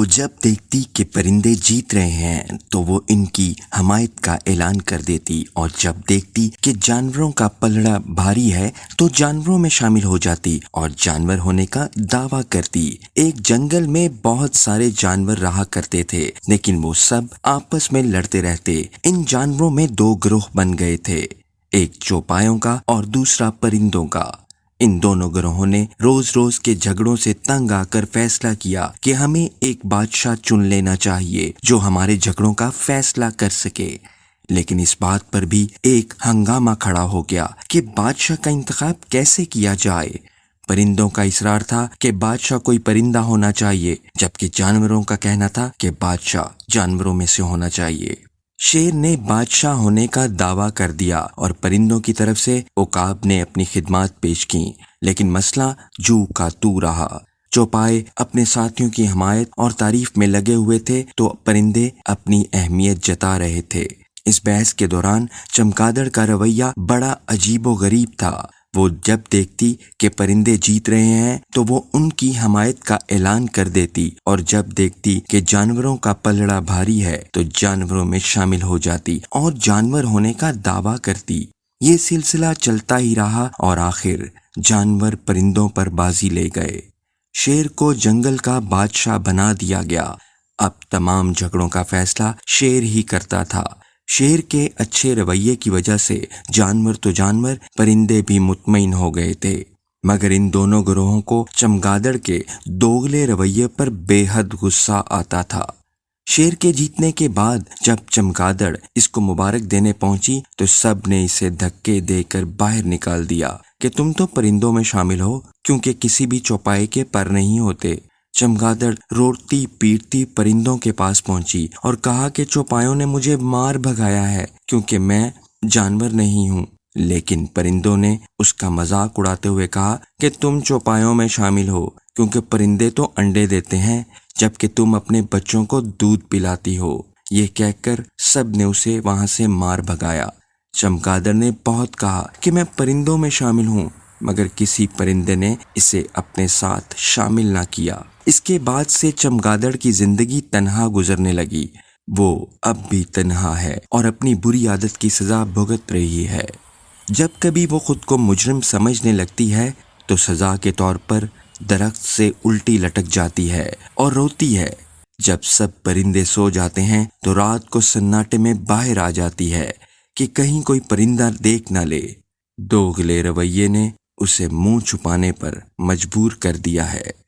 وہ جب دیکھتی کہ پرندے جیت رہے ہیں تو وہ ان کی حمایت کا اعلان کر دیتی، اور جب دیکھتی کہ جانوروں کا پلڑا بھاری ہے تو جانوروں میں شامل ہو جاتی اور جانور ہونے کا دعویٰ کرتی۔ ایک جنگل میں بہت سارے جانور رہا کرتے تھے، لیکن وہ سب آپس میں لڑتے رہتے۔ ان جانوروں میں دو گروہ بن گئے تھے، ایک چوپایوں کا اور دوسرا پرندوں کا۔ ان دونوں گروہوں نے روز روز کے جھگڑوں سے تنگ آ کر فیصلہ کیا کہ ہمیں ایک بادشاہ چن لینا چاہیے جو ہمارے جھگڑوں کا فیصلہ کر سکے۔ لیکن اس بات پر بھی ایک ہنگامہ کھڑا ہو گیا کہ بادشاہ کا انتخاب کیسے کیا جائے۔ پرندوں کا اصرار تھا کہ بادشاہ کوئی پرندہ ہونا چاہیے، جبکہ جانوروں کا کہنا تھا کہ بادشاہ جانوروں میں سے ہونا چاہیے۔ شیر نے بادشاہ ہونے کا دعویٰ کر دیا اور پرندوں کی طرف سے عقاب نے اپنی خدمات پیش کیں، لیکن مسئلہ جو کا تو رہا۔ چوپائے اپنے ساتھیوں کی حمایت اور تعریف میں لگے ہوئے تھے تو پرندے اپنی اہمیت جتا رہے تھے۔ اس بحث کے دوران چمگادڑ کا رویہ بڑا عجیب و غریب تھا۔ وہ جب دیکھتی کہ پرندے جیت رہے ہیں تو وہ ان کی حمایت کا اعلان کر دیتی، اور جب دیکھتی کہ جانوروں کا پلڑا بھاری ہے تو جانوروں میں شامل ہو جاتی اور جانور ہونے کا دعویٰ کرتی۔ یہ سلسلہ چلتا ہی رہا اور آخر جانور پرندوں پر بازی لے گئے۔ شیر کو جنگل کا بادشاہ بنا دیا گیا۔ اب تمام جھگڑوں کا فیصلہ شیر ہی کرتا تھا۔ شیر کے اچھے رویے کی وجہ سے جانور تو جانور، پرندے بھی مطمئن ہو گئے تھے، مگر ان دونوں گروہوں کو چمگادڑ کے دوغلے رویے پر بے حد غصہ آتا تھا۔ شیر کے جیتنے کے بعد جب چمگادڑ اس کو مبارک دینے پہنچی تو سب نے اسے دھکے دے کر باہر نکال دیا کہ تم تو پرندوں میں شامل ہو، کیونکہ کسی بھی چوپائے کے پر نہیں ہوتے۔ چمگادڑ روتی پیٹتی پرندوں کے پاس پہنچی اور کہا کہ چوپایوں نے مجھے مار بھگایا ہے کیونکہ میں جانور نہیں ہوں۔ لیکن پرندوں نے اس کا مذاق اڑاتے ہوئے کہا کہ تم چوپایوں میں شامل ہو کیونکہ پرندے تو انڈے دیتے ہیں، جبکہ تم اپنے بچوں کو دودھ پلاتی ہو۔ یہ کہہ کر سب نے اسے وہاں سے مار بھگایا۔ چمگادڑ نے بہت کہا کہ میں پرندوں میں شامل ہوں، مگر کسی پرندے نے اسے اپنے ساتھ شامل نہ کیا۔ اس کے بعد سے چمگادڑ کی زندگی تنہا گزرنے لگی۔ وہ اب بھی تنہا ہے اور اپنی بری عادت کی سزا بھگت رہی ہے۔ جب کبھی وہ خود کو مجرم سمجھنے لگتی ہے تو سزا کے طور پر درخت سے الٹی لٹک جاتی ہے اور روتی ہے۔ جب سب پرندے سو جاتے ہیں تو رات کو سناٹے میں باہر آ جاتی ہے کہ کہیں کوئی پرندہ دیکھ نہ لے۔ دوغلے رویے نے اسے منہ چھپانے پر مجبور کر دیا ہے۔